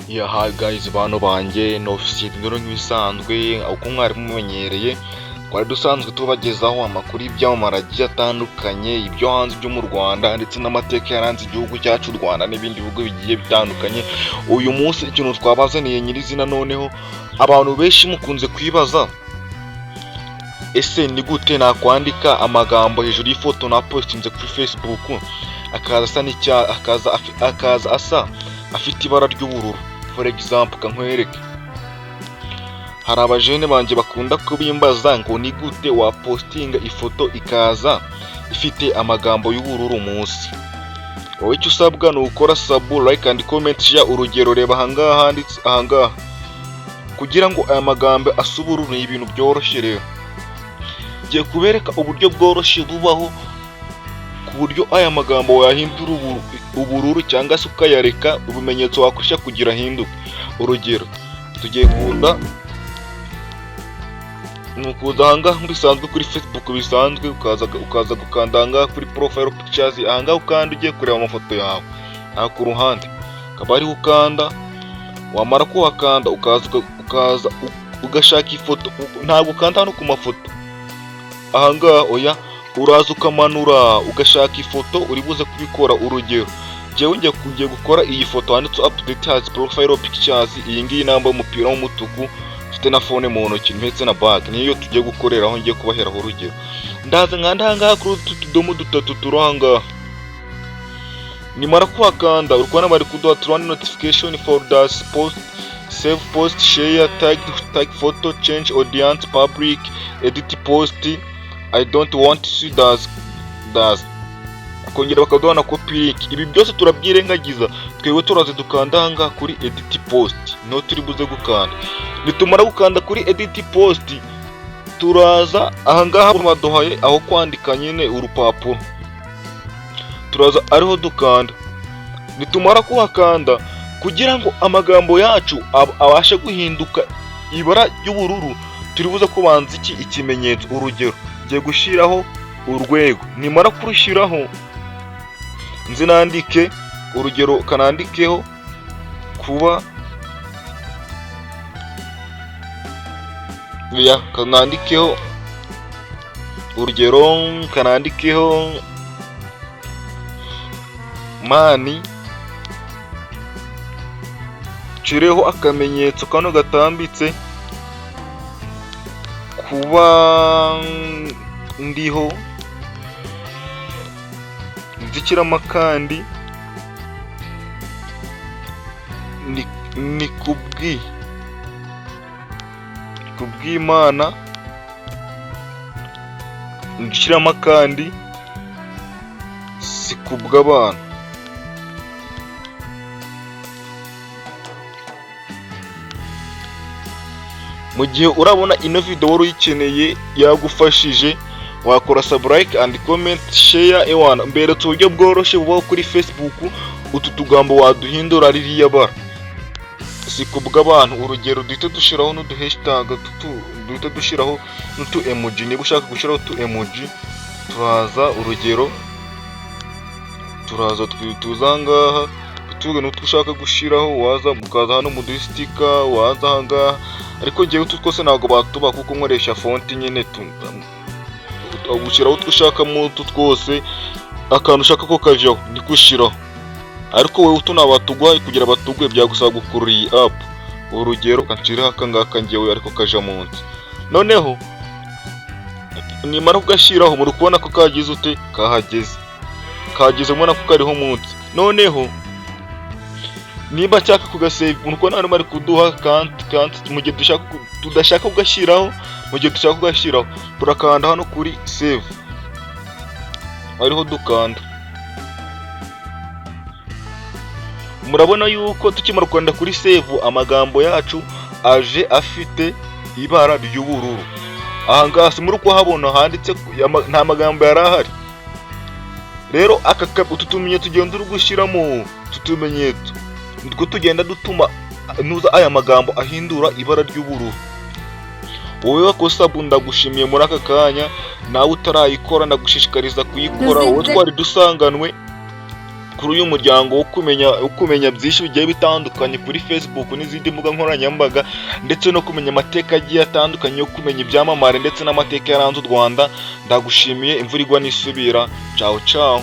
Yeah, hi guys, bano banjye no officiel ndoro nk'ibisanzwe uko mwari mumenyereye twari dusanzwe tubagezaho amakuru y'ibyamamare agiye atandukanye ibyo hanze byo mu Rwanda ndetse n'amateka yaranze igihugu cyacu u Rwanda n'ibindi bihugu bigiye bitandukanye. Uyu munsi ikintu twabazaniye nyirizina, noneho abantu benshi mukunze kwibaza ese ni gute nakwandika amagambo hejuru y'ifoto na postinze kuri Facebook akaza asa afite ibara ry'ubururu. For example, kankwereke, hari abajene banje bakunda kubimbaza ngo ni gute wapostinga ifoto ikaza ifite amagambo y'ubururu munsi. Wowe icyo usabwa ni ukora sub, like and comment, share. Urugero, reba ahangaha handitse ahangaha, kugira ngo aya magambo asa ubururu ni ibintu byoroshye. Rero ngiye kubereka uburyo bworoshye bubaho ku buryo aya magambo wayahindura ubururu cyangwa se ukayareka ubumenyetso wakoresha kugira ahinduke. Urugero, tugiye kuza ahangaha bisanzwe kuri Facebook bisanzwe, ukaza gukanda ahangaha kuri profile pictures, ahangaha ukanda ugiye kureba amafoto yawe. Aha ku ruhande akaba ariho ukanda, wamara kuhakanda ukaza ugashaka ifoto. Ntabwo ukanda hano ku mafoto ahangaha, oya, uraza ukamanura ugashaka ifoto uri buze kubikora. Urugero, njyewe ngiye gukora iyi foto handitse update has profile pictures. Iyi ngiyi namba umupira w'umutuku, mfite na phone mu ntoki mpetse na bag, niyo tugiye gukoreraho. Ngiye kubaheraho urugero, ndaza nkanda ahangaha kuri utu tudomo dutatu turi ahangaha. Nimara kuhakanda uri kubona bari kuduha turn notification folders, post, save post, share, tag photo, change audience, public, edit post, I don't want to see does akongera bakaduha na copy link. Ibi byose turabyirengagiza, twebwe turaza dukanda ahangaha kuri edit post, no turi buze gukanda. Nitumara gukanda kuri edit post, turaza ahangaha baduhaye aho kwandika nyine urupapuro, turaza ariho dukanda. Nitumara kuhakanda, kugira ngo amagambo yacu abashe guhinduka ibara ry'ubururu, turi buze kubanza ikimenyetso. Urugero, ngiye gushiraho urwego, nimara kurushiraho nzi nandike, urugero kanandikeho kuba, ya kanandikeho urugero, kanandikeho mani, cireho akamenyetso kano gatambitse, kuba ndiho, nzikiramo kandi ni kubw'Imana, nzikiramo kandi si kubw'abantu. Mu gihe urabona ino video wari uyikeneye yagufashije, wakora subscribe and comment, share. Ewana, mberetse uburyo bworoshye bubaho kuri Facebook. Utu tugambo waduhindura ririya bara si kubw'abantu. Urugero, duhita dushiraho n'udu hashtag, duhita dushiraho n'utu emoji. Niba ushaka gushiraho utu emoji, turaza urugero, turaza tuza ngaha tuvuga n'utwo ushaka gushiraho, waza mukaza hano mu sticker, waza ahangaha. Ariko ngiye utu twose ntabwo batuba kuko nkoresha font nyine, ugushiraho utwo ushaka mu utu twose, akantu ushaka ko kajeho niko ushiraho. Ariko wowe utu nabatugwaye kugira batugwe byagusaba gukurura iyi app. Urugero, kanshiraho akangaka ngiyewe ariko kaja munsi. Noneho nimara kugashiraho, muri kubona ko kagize ute, kageze mubona ko kariho munsi. Noneho niba nshaka kugasave, urukona hano bari kuduha kanti mu gihe tudashaka kugashiraho. Mu gihe dushaka kugashiraho, turakanda hano kuri save, ariho dukanda. Murabona yuko tukimara kwanda kuri save, amagambo yacu aje afite ibara ry'ubururu. Ahangaha si muri kuhabona handitse nta magambo yari ahari. Rero utu tumenyetso tugenda urugushyiramo, tutumenyetso nitwo tugenda dutuma nuza aya magambo ahindura ibara ry'ubururu. Wowe wakosa ndagushimiye muri aka kanya, nawe utarayikora ndagushishikariza kuyikora. Wowe twari dusanganwe kuri uyu muryango wo kumenya byinshi bigiye bitandukanye kuri Facebook n'izindi mbuga nkoranyambaga, ndetse no kumenya amateka agiye atandukanye yo kumenya ibyamamare ndetse n'amateka yaranze u Rwanda. Ndagushimiye, imvura igwa n'isubira. Ciao ciao.